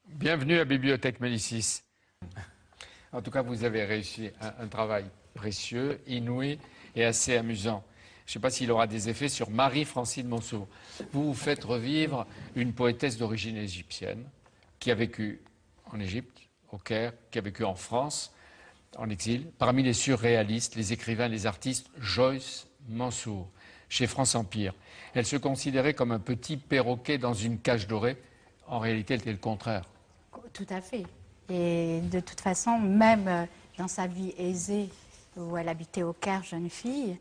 Bienvenue à Bibliothèque Médicis. En tout cas, vous avez réussi un travail précieux, inouï et assez amusant. Je ne sais pas s'il aura des effets sur Marie-Francine Monceau. Vous vous faites revivre une poétesse d'origine égyptienne qui a vécu en Égypte, au Caire, qui a vécu en France, en exil. Parmi les surréalistes, les écrivains, les artistes, Joyce Mansour, chez France Empire. Elle se considérait comme un petit perroquet dans une cage dorée. En réalité, elle était le contraire. Tout à fait. Et de toute façon, même dans sa vie aisée, où elle habitait au Caire, jeune fille,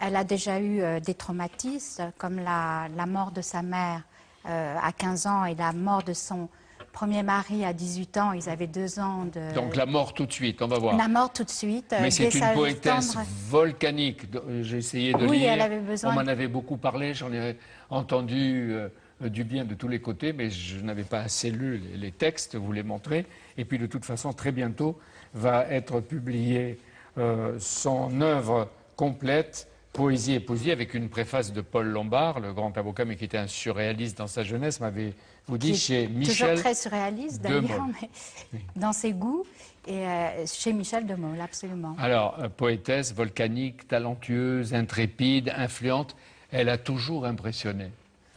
elle a déjà eu des traumatismes, comme la mort de sa mère à 15 ans et la mort de son premier mari à 18 ans. Ils avaient 2 ans de... Donc la mort tout de suite, on va voir. La mort tout de suite. Mais c'est une poétesse volcanique. J'ai essayé de lire. Oui, elle avait besoin... On m'en avait beaucoup parlé, j'en ai entendu du bien de tous les côtés, mais je n'avais pas assez lu les textes, vous les montrez. Et puis de toute façon, très bientôt, va être publiée son œuvre complète, Poésie et poésie, avec une préface de Paul Lombard, le grand avocat, mais qui était un surréaliste dans sa jeunesse, m'avez-vous dit, chez Michel. Toujours très surréaliste d'ailleurs, mais dans ses goûts, et chez Michel de Mol, absolument. Alors, poétesse, volcanique, talentueuse, intrépide, influente, elle a toujours impressionné.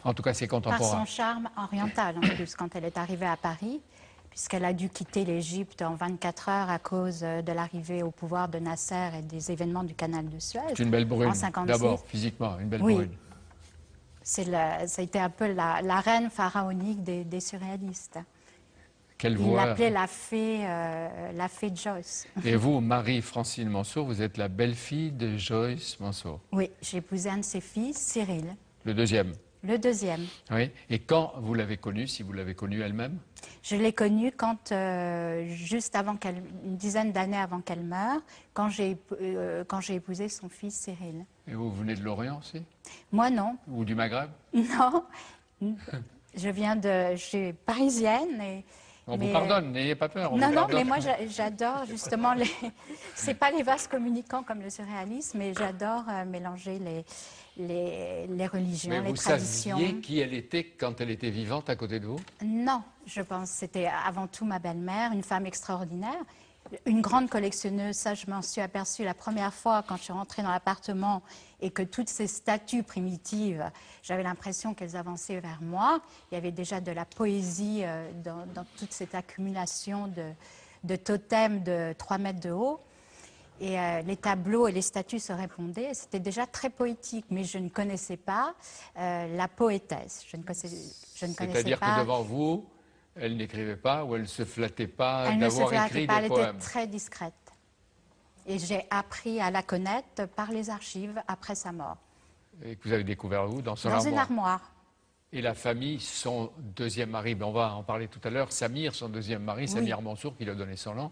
En tout cas, ses contemporains. Par son charme oriental, en plus, quand elle est arrivée à Paris, puisqu'elle a dû quitter l'Égypte en 24 heures à cause de l'arrivée au pouvoir de Nasser et des événements du canal de Suez. C'est une belle brune, en 56. d'abord, physiquement, une belle oui. brune. Ça a été un peu la reine pharaonique des surréalistes. Quelle Il voix. l'appelait la fée Joyce. Et vous, Marie-Francine Monceau, vous êtes la belle-fille de Joyce Monceau. Oui, j'ai épousé un de ses fils, Cyril. Le deuxième. Le deuxième. Oui. Et quand vous l'avez connue, si vous l'avez connue elle-même? Je l'ai connue quand, juste avant une dizaine d'années avant qu'elle meure, quand j'ai épousé son fils Cyril. Et vous venez de l'Orient aussi? Moi, non. Ou du Maghreb? Non. Je suis parisienne. On vous pardonne, n'ayez pas peur. Non, mais moi j'adore justement les... C'est pas les vases communicants comme le surréalisme, mais j'adore mélanger les religions, mais les vous traditions. saviez qui elle était quand elle était vivante à côté de vous? Non, je pense que c'était avant tout ma belle-mère, une femme extraordinaire, une grande collectionneuse. Ça, je m'en suis aperçue la première fois quand je suis rentrée dans l'appartement et que toutes ces statues primitives, j'avais l'impression qu'elles avançaient vers moi. Il y avait déjà de la poésie dans toute cette accumulation de totems de 3 mètres de haut. Et les tableaux et les statues se répondaient. C'était déjà très poétique, mais je ne connaissais pas la poétesse. Je ne connaissais pas... C'est-à-dire que devant vous, elle n'écrivait pas ou elle ne se flattait pas d'avoir écrit des poèmes? Elle ne se flattait pas, elle était très discrète. Et j'ai appris à la connaître par les archives après sa mort. Et que vous avez découvert où? Dans son armoire? Dans une armoire. Et la famille, son deuxième mari, ben on va en parler tout à l'heure, Samir, son deuxième mari, oui. Samir Mansour, qui lui a donné son nom,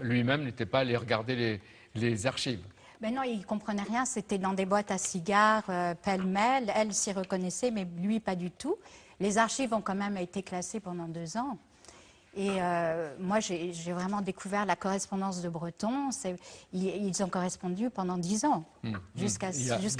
lui-même n'était pas allé regarder les archives. Ben non, il ne comprenait rien, c'était dans des boîtes à cigares, pêle-mêle. Elle s'y reconnaissait, mais lui, pas du tout. Les archives ont quand même été classées pendant 2 ans. Et moi, j'ai vraiment découvert la correspondance de Breton. Ils ont correspondu pendant 10 ans, jusqu'à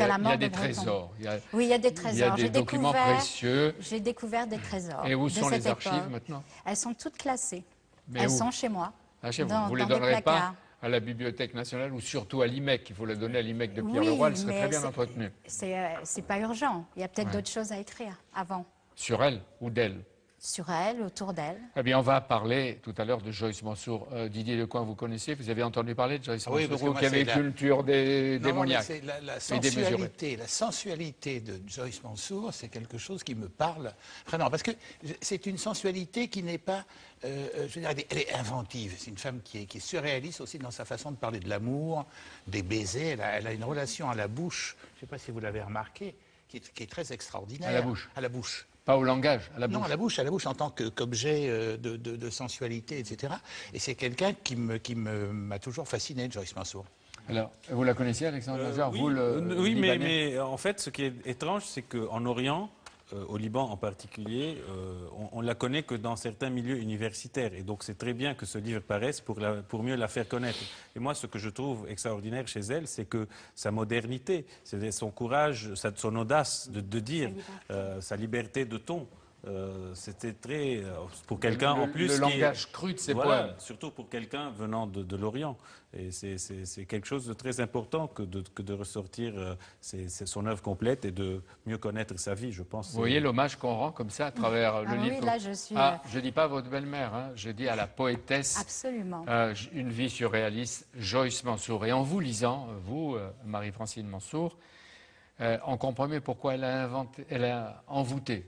la mort de Breton. Il y a des trésors. Oui, il y a des trésors. Il y a des documents précieux. J'ai découvert des trésors. Et où sont les archives maintenant? Elles sont toutes classées. Mais elles sont chez moi. Ah, chez vous. Vous ne les donnerez pas à la Bibliothèque nationale ou surtout à l'IMEC? Il faut les donner à l'IMEC de Pierre-Leroy, elle serait très bien entretenue. C'est pas urgent. Il y a peut-être d'autres choses à écrire avant. Sur elle ou d'elle? Sur elle, autour d'elle. Eh bien, on va parler tout à l'heure de Joyce Mansour. Didier Lecoing, vous connaissez? Vous avez entendu parler de Joyce Mansour? Oui, qui avait une culture démoniaque. C'est la sensualité de Joyce Mansour, c'est quelque chose qui me parle vraiment. Parce que c'est une sensualité qui n'est pas... je veux dire, elle est inventive. C'est une femme qui est surréaliste aussi dans sa façon de parler de l'amour, des baisers. Elle a une relation à la bouche, je ne sais pas si vous l'avez remarqué, qui est très extraordinaire. À la bouche? À la bouche. Pas au langage, à la bouche. Non, à la bouche en tant qu'objet de sensualité, etc. Et c'est quelqu'un qui m'a toujours fasciné, Joyce Mansour. Alors, vous la connaissiez, Alexandre Major? Oui, mais en fait, ce qui est étrange, c'est qu'en Orient, au Liban en particulier, on la connaît que dans certains milieux universitaires. Et donc c'est très bien que ce livre paraisse pour mieux la faire connaître. Et moi, ce que je trouve extraordinaire chez elle, c'est que sa modernité, c'est son courage, son audace de dire, sa liberté de ton. C'était très pour quelqu'un en plus le langage cru de ses poèmes, surtout pour quelqu'un venant de l'Orient, et c'est quelque chose de très important que de ressortir son œuvre complète et de mieux connaître sa vie, je pense. Vous voyez l'hommage qu'on rend comme ça à travers le livre. Oui, là je suis. Je dis pas à votre belle-mère, hein, je dis à la poétesse. Absolument. Une vie surréaliste, Joyce Mansour. Et en vous lisant, vous, Marie-Francine Mansour, on comprend mieux pourquoi elle a envoûté.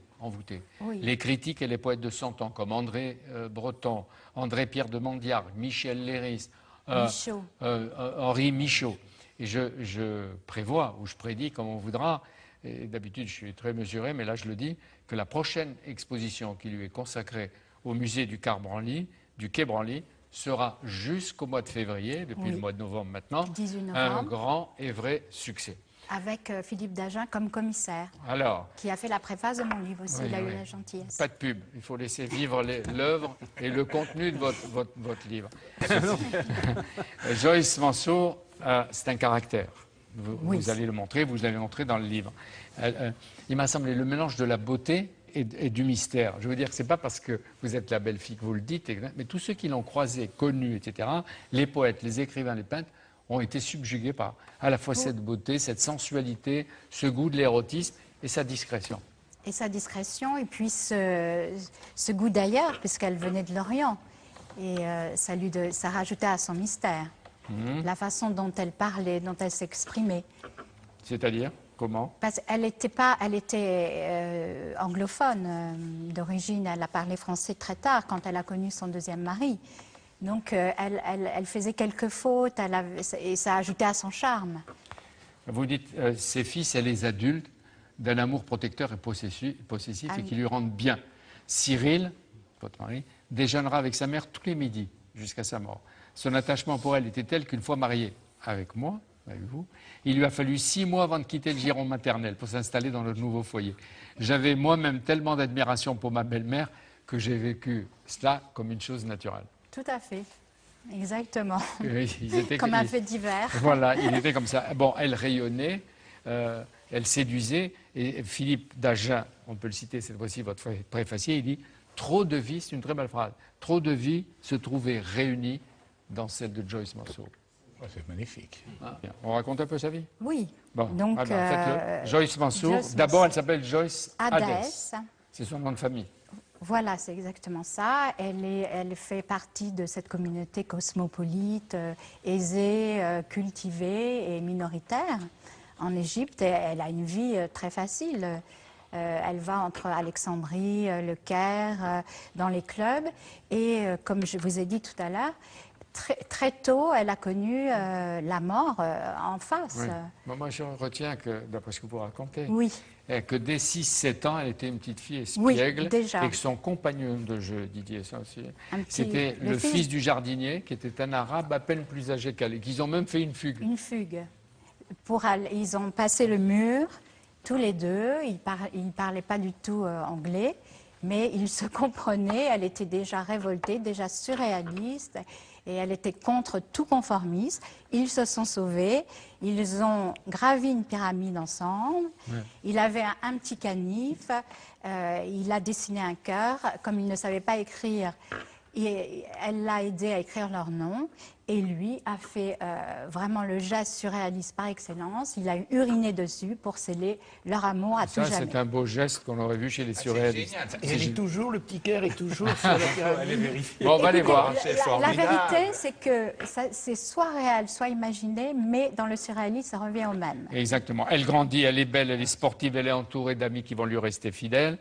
Oui. Les critiques et les poètes de son temps, comme André Breton, André-Pierre de Mondiard, Michel Léris, Henri Michaud. Et je prévois, ou je prédis, comme on voudra, et d'habitude je suis très mesuré, mais là je le dis, que la prochaine exposition qui lui est consacrée au musée du Quai Branly, sera jusqu'au mois de février, depuis le mois de novembre maintenant, 18 novembre. Un grand et vrai succès. Avec Philippe Dagen comme commissaire, Alors, qui a fait la préface de mon livre aussi, il a eu la gentillesse. Pas de pub, il faut laisser vivre l'œuvre et le contenu de votre livre. Joyce Mansour, c'est un caractère. Vous allez le montrer, vous allez le montrer dans le livre. Il m'a semblé le mélange de la beauté et du mystère. Je veux dire que ce n'est pas parce que vous êtes la belle fille que vous le dites, mais tous ceux qui l'ont croisé, connu, etc., les poètes, les écrivains, les peintres, ont été subjugués par à la fois cette beauté, cette sensualité, ce goût de l'érotisme et sa discrétion. Et sa discrétion, et puis ce goût d'ailleurs, puisqu'elle venait de l'Orient. Et ça rajoutait à son mystère. La façon dont elle parlait, dont elle s'exprimait. C'est-à-dire, comment? Parce qu'elle était anglophone d'origine, elle a parlé français très tard, quand elle a connu son deuxième mari. Donc elle faisait quelques fautes, et ça ajoutait à son charme. Vous dites, ses fils et les adultes, d'un amour protecteur et possessif et qui lui rendent bien. Cyril, votre mari, déjeunera avec sa mère tous les midis jusqu'à sa mort. Son attachement pour elle était tel qu'une fois marié avec moi, avec vous, il lui a fallu 6 mois avant de quitter le giron maternel pour s'installer dans notre nouveau foyer. J'avais moi-même tellement d'admiration pour ma belle-mère que j'ai vécu cela comme une chose naturelle. Tout à fait, exactement. Ils comme un fait divers. Voilà, il était comme ça. Bon, elle rayonnait, elle séduisait, et Philippe Dagen, on peut le citer cette fois-ci, votre préfacier, il dit « Trop de vie », c'est une très belle phrase, « Trop de vie se trouvait réunie dans celle de Joyce Mansour ». C'est magnifique. On raconte un peu sa vie? Oui. Bon, donc, faites-le. Joyce Mansour, d'abord elle s'appelle Joyce Hadès. C'est son nom de famille. Voilà, c'est exactement ça. Elle fait partie de cette communauté cosmopolite, aisée, cultivée et minoritaire en Égypte. Et elle a une vie très facile. Elle va entre Alexandrie, le Caire, dans les clubs. Et comme je vous ai dit tout à l'heure, très tôt, elle a connu la mort en face. Oui. Moi, je retiens que, d'après ce que vous racontez, que dès 6-7 ans, elle était une petite fille espiègle, et que son compagnon de jeu, Didier, ça aussi, c'était le fils du jardinier, qui était un arabe à peine plus âgé qu'elle, et qu'ils ont même fait une fugue. Une fugue. Ils ont passé le mur, tous les deux, ils ne parlaient pas du tout anglais, mais ils se comprenaient, elle était déjà révoltée, déjà surréaliste, et elle était contre tout conformisme. Ils se sont sauvés, ils ont gravi une pyramide ensemble, il avait un petit canif, il a dessiné un cœur, comme il ne savait pas écrire, elle l'a aidé à écrire leur nom, et lui a fait vraiment le geste surréaliste par excellence. Il a uriné dessus pour sceller leur amour à tout jamais. C'est un beau geste qu'on aurait vu chez les surréalistes. Et elle est toujours, le petit cœur est toujours sur la pyramide. Bon, on va aller voir. La vérité, c'est que c'est soit réel, soit imaginé, mais dans le surréalisme, ça revient au même. Exactement. Elle grandit, elle est belle, elle est sportive, elle est entourée d'amis qui vont lui rester fidèles.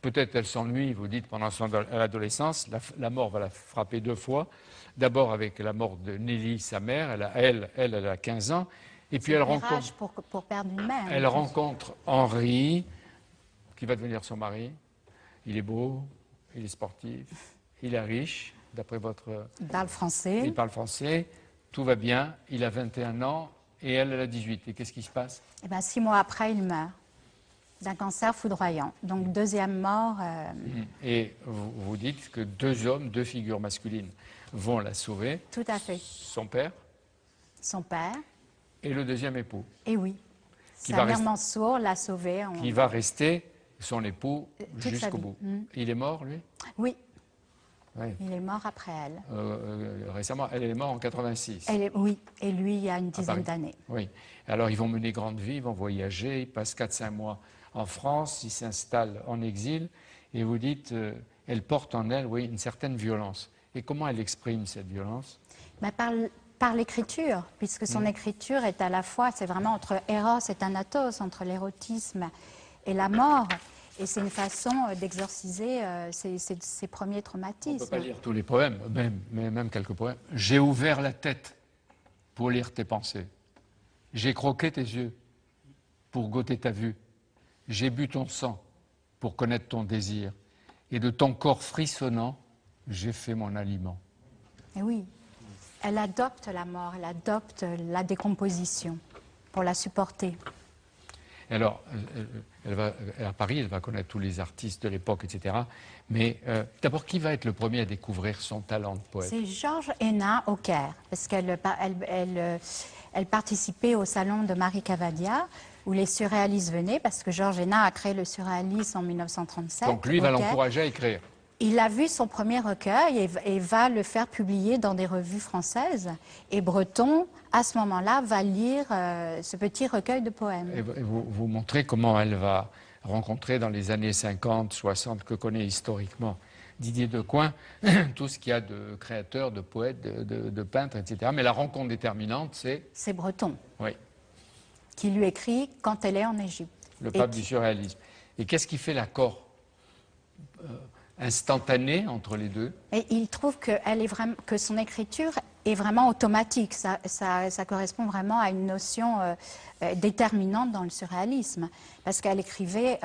Peut-être elle s'ennuie, vous dites, pendant son adolescence. La mort va la frapper 2 fois. D'abord avec la mort de Nelly, sa mère. Elle a 15 ans. Et puis elle rencontre... pour perdre une mère. Elle rencontre Henri, qui va devenir son mari. Il est beau, il est sportif, il est riche, d'après votre... Il parle français. Il parle français. Tout va bien. Il a 21 ans et elle a 18. Et qu'est-ce qui se passe? Eh bien, 6 mois après, il meurt. d'un cancer foudroyant. Donc, deuxième mort. Et vous dites que 2 hommes, 2 figures masculines vont la sauver. Tout à fait. Son père Son père. et le deuxième époux. Et oui. Qui va Samir rester- Mansour l'a sauvé. Qui va rester son époux Toute sa jusqu'au vie. bout. Il est mort, lui Oui, Oui. il est mort après elle. Récemment, elle est morte en 86. Oui, et lui, il y a une Paris. dizaine d'années. Oui. Alors, ils vont mener grande vie, ils vont voyager, ils passent 4-5 mois en France, ils s'installent en exil, et vous dites, elle porte en elle, oui, une certaine violence. Et comment elle exprime cette violence? Mais par l'écriture, puisque son écriture est à la fois, c'est vraiment entre Eros et Thanatos, entre l'érotisme et la mort. Et c'est une façon d'exorciser ses premiers On ne traumatismes. peut pas lire tous les poèmes, mais même quelques poèmes. J'ai ouvert la tête pour lire tes pensées. J'ai croqué tes yeux pour goûter ta vue. J'ai bu ton sang pour connaître ton désir. Et de ton corps frissonnant, j'ai fait mon aliment. Et oui, elle adopte la mort, elle adopte la décomposition pour la supporter. Alors, à Paris, elle va connaître tous les artistes de l'époque, etc. Mais d'abord, qui va être le premier à découvrir son talent de poète? C'est Georges Hénin au Caire, parce elle participait au salon de Marie Cavadia, où les surréalistes venaient, parce que Georges Hénin a créé le surréalisme en 1937. Donc lui au va Caire. l'encourager à écrire. Il a vu son premier recueil et va le faire publier dans des revues françaises. Et Breton, à ce moment-là, va lire ce petit recueil de poèmes. Et vous montrez comment elle va rencontrer dans les années 50, 60, que connaît historiquement Didier Decoing, tout ce qu'il y a de créateurs, de poètes, de peintres, etc. Mais la rencontre déterminante, c'est, C'est Breton oui, qui lui écrit quand elle est en Égypte. le Et pape qui- du surréalisme. Et qu'est-ce qui fait l'accord instantané entre les deux? Et il trouve que son écriture est vraiment automatique. Ça correspond vraiment à une notion déterminante dans le surréalisme. Parce qu'elle écrivait,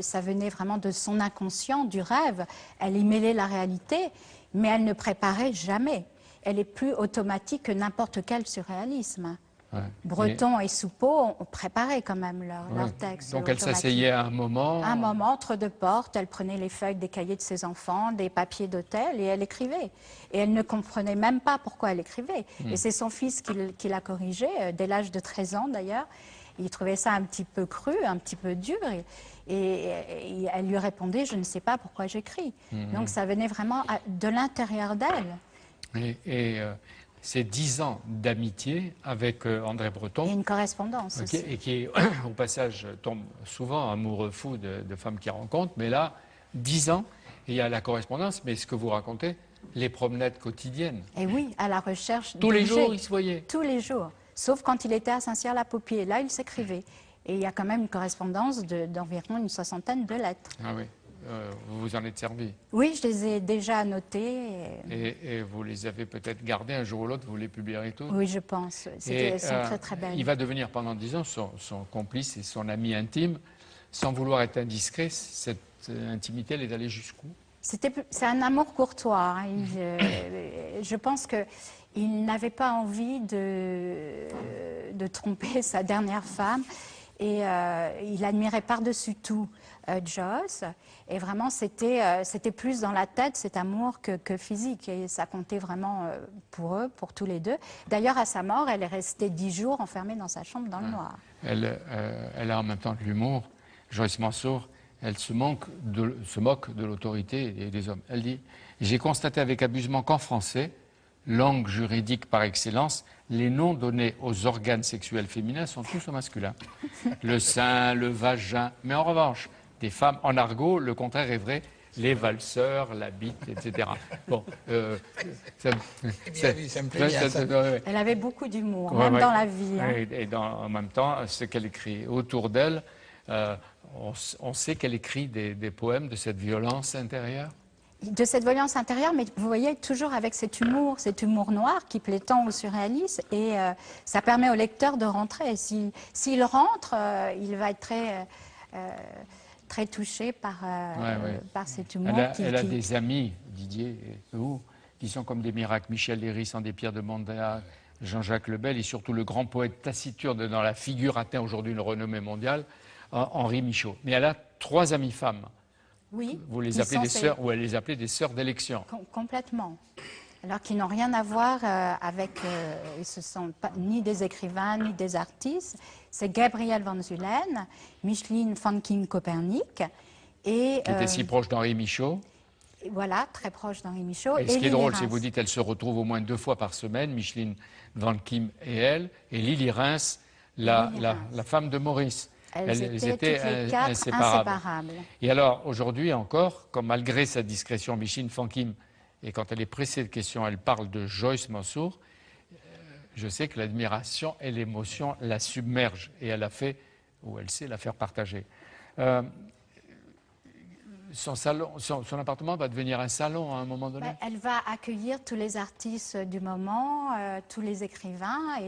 ça venait vraiment de son inconscient, du rêve. Elle y mêlait la réalité, mais elle ne préparait jamais. Elle est plus automatique que n'importe quel surréalisme. Ouais. Breton et Soupeau ont préparé quand même Ouais. leur texte. Donc elle automatique. s'asseyait à un moment. Un moment, entre deux portes, elle prenait les feuilles des cahiers de ses enfants, des papiers d'hôtel, et elle écrivait. Et elle ne comprenait même pas pourquoi elle écrivait. Et c'est son fils qui l'a corrigé, dès l'âge de 13 ans d'ailleurs. Il trouvait ça un petit peu cru, un petit peu dur. Et elle lui répondait, je ne sais pas pourquoi j'écris. Donc ça venait vraiment de l'intérieur d'elle. C'est 10 ans d'amitié avec André Et Breton. une correspondance Ok, aussi. et qui, au passage, tombe souvent amoureux fou de femmes qu'il rencontre. Mais là, 10 ans, et il y a la correspondance, mais ce que vous racontez, les promenades quotidiennes. Et oui, à la recherche Tous les d'objets. jours, ils se voyaient. Tous les jours. Sauf quand il était à Saint-Cyr-la-Paupier. Là, il s'écrivait. Et il y a quand même une correspondance d'environ une 60aine de lettres. Ah oui, vous vous en êtes servi. Oui, je les ai déjà annotées. Et vous les avez peut-être gardées un jour ou l'autre, vous les publierez tous. Oui, je pense. Elles sont très, très belles. Il va devenir pendant 10 ans son complice et son ami intime. Sans vouloir être indiscret, cette intimité, elle est allée jusqu'où? C'est un amour courtois. Hein. Je pense qu'il n'avait pas envie de tromper sa dernière femme. Et il admirait par-dessus tout Joss. Et vraiment, c'était plus dans la tête, cet amour, que physique. Et ça comptait vraiment pour eux, pour tous les deux. D'ailleurs, à sa mort, elle est restée 10 jours enfermée dans sa chambre dans le noir. Elle a en même temps de l'humour. Joyce Mansour, elle se moque de l'autorité et des hommes. Elle dit « J'ai constaté avec abusement qu'en français, langue juridique par excellence, les noms donnés aux organes sexuels féminins sont tous au masculin. Le sein, le vagin. Mais en revanche, des femmes en argot, le contraire est vrai, les valseurs, la bite, etc. » Bon, Bien vu, ça me plaît bien, ça. Elle avait beaucoup d'humour, Ouais, même ouais. dans la vie. Hein. En même temps, ce qu'elle écrit autour d'elle, on sait qu'elle écrit des poèmes de cette violence intérieure. De cette violence intérieure, mais vous voyez, toujours avec cet humour noir qui plaît tant aux surréalistes, et ça permet au lecteur de rentrer. S'il rentre, il va être très touché par cet humour. Elle a des amis, Didier et vous, qui sont comme des miracles. Michel Léry, Sandé-Pierre de Mondain, Jean-Jacques Lebel, et surtout le grand poète taciturne dans la figure atteint aujourd'hui une renommée mondiale, Henri Michaud. Mais elle a 3 amies femmes. Oui. Vous les qui appelez sont des sœurs, ou elle les appelait des sœurs d'élection. Complètement. Alors qu'ils n'ont rien à voir avec, ils ne sont pas, ni des écrivains, ni des artistes. C'est Gabrielle van Zulen, Micheline van Kim-Copernic. Et, Qui était si proche d'Henri Michaud. Voilà, très proche d'Henri Michaud. Et ce qui est Lily drôle, Reims. c'est que vous dites qu'elles se retrouvent au moins 2 fois par semaine, Micheline Van Kim et elle, et Lily Reims, la femme de Maurice. Elles étaient toutes les 4 inséparables. Et alors, aujourd'hui encore, comme malgré sa discrétion, Micheline Van Kim, et quand elle est pressée de questions, elle parle de Joyce Mansour, je sais que l'admiration et l'émotion la submergent, et elle a fait, ou elle sait la faire partager. Son appartement va devenir un salon à un moment donné. Elle va accueillir tous les artistes du moment, tous les écrivains,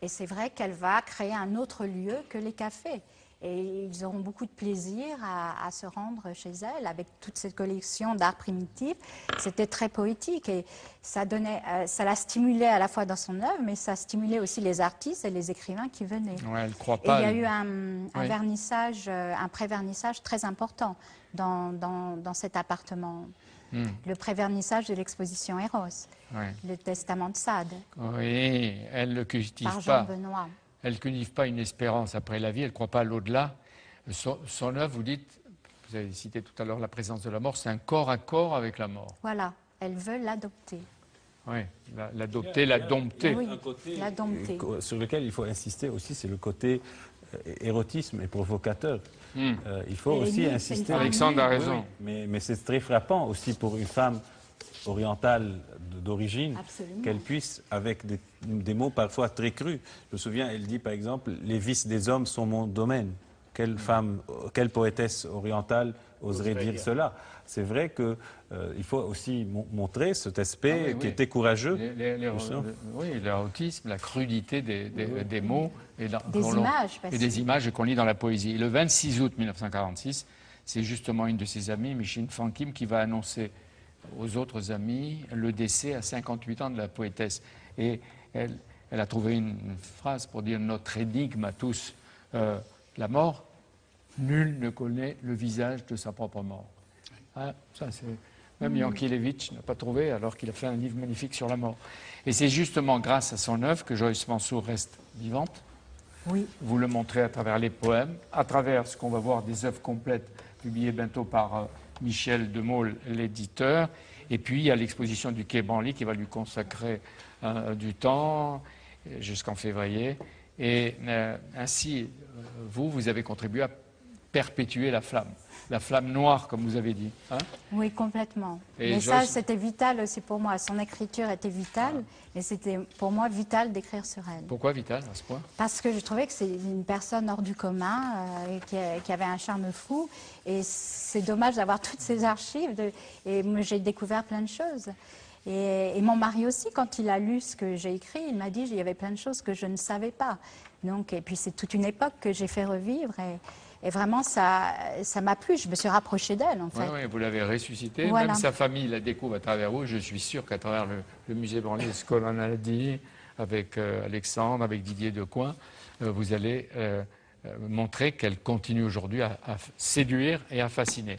et c'est vrai qu'elle va créer un autre lieu que les cafés. Et ils auront beaucoup de plaisir à se rendre chez elle avec toute cette collection d'art primitif. C'était très poétique et ça la stimulait à la fois dans son œuvre, mais ça stimulait aussi les artistes et les écrivains qui venaient. Ouais, elle croit Et pas. il y a eu un vernissage, un pré-vernissage très important dans cet appartement. Le pré-vernissage de l'exposition Eros, le Testament de Sade. Oui, elle ne cultive par pas. Jean Benoît. Elle ne cultive pas une espérance après la vie, elle ne croit pas à l'au-delà. Son œuvre, vous dites, vous avez cité tout à l'heure la présence de la mort, c'est un corps à corps avec la mort. Voilà, elle veut l'adopter. Oui, l'adopter, la dompter. Oui, la dompter. Sur lequel il faut insister aussi, c'est le côté érotisme et provocateur. Il faut Et aussi lui, insister. Alexandre a raison. Mais c'est très frappant aussi pour une femme orientale d'origine, Absolument. qu'elle puisse, avec des mots parfois très crus. Je me souviens, elle dit par exemple, les vices des hommes sont mon domaine. Quelle femme, quelle poétesse orientale oserait dire cela? C'est vrai qu'il faut aussi montrer cet aspect qui était courageux. Oui, l'érotisme, la crudité des mots et des images qu'on lit dans la poésie. Et le 26 août 1946, c'est justement une de ses amies, Micheline Van Kim, qui va annoncer aux autres amis le décès à 58 ans de la poétesse. Et elle a trouvé une phrase pour dire notre énigme à tous, la mort, nul ne connaît le visage de sa propre mort. Hein, ça, même Yankelevitch n'a pas trouvé alors qu'il a fait un livre magnifique sur la mort. Et c'est justement grâce à son œuvre que Joyce Mansour reste vivante. Oui. Vous le montrez à travers les poèmes, à travers ce qu'on va voir des œuvres complètes publiées bientôt par Michel de Maulle, l'éditeur. Et puis, il y a l'exposition du Quai Branly qui va lui consacrer du temps jusqu'en février. Et ainsi, vous avez contribué à perpétuer la flamme noire, comme vous avez dit. Hein? Oui, complètement. Et mais ça, c'était vital aussi pour moi. Son écriture était vitale, et c'était pour moi vital d'écrire sur elle. Pourquoi vital, à ce point? Parce que je trouvais que c'est une personne hors du commun, qui avait un charme fou. Et c'est dommage d'avoir toutes ces archives. Et moi, j'ai découvert plein de choses. Et mon mari aussi, quand il a lu ce que j'ai écrit, il m'a dit qu'il y avait plein de choses que je ne savais pas. Donc, et puis c'est toute une époque que j'ai fait revivre. Et vraiment, ça m'a plu. Je me suis rapprochée d'elle, en fait. Oui, vous l'avez ressuscitée. Voilà. Même sa famille la découvre à travers vous. Je suis sûr qu'à travers le musée Branly, ce qu'on en a dit, avec Alexandre, avec Didier Decoing, vous allez montrer qu'elle continue aujourd'hui à séduire et à fasciner.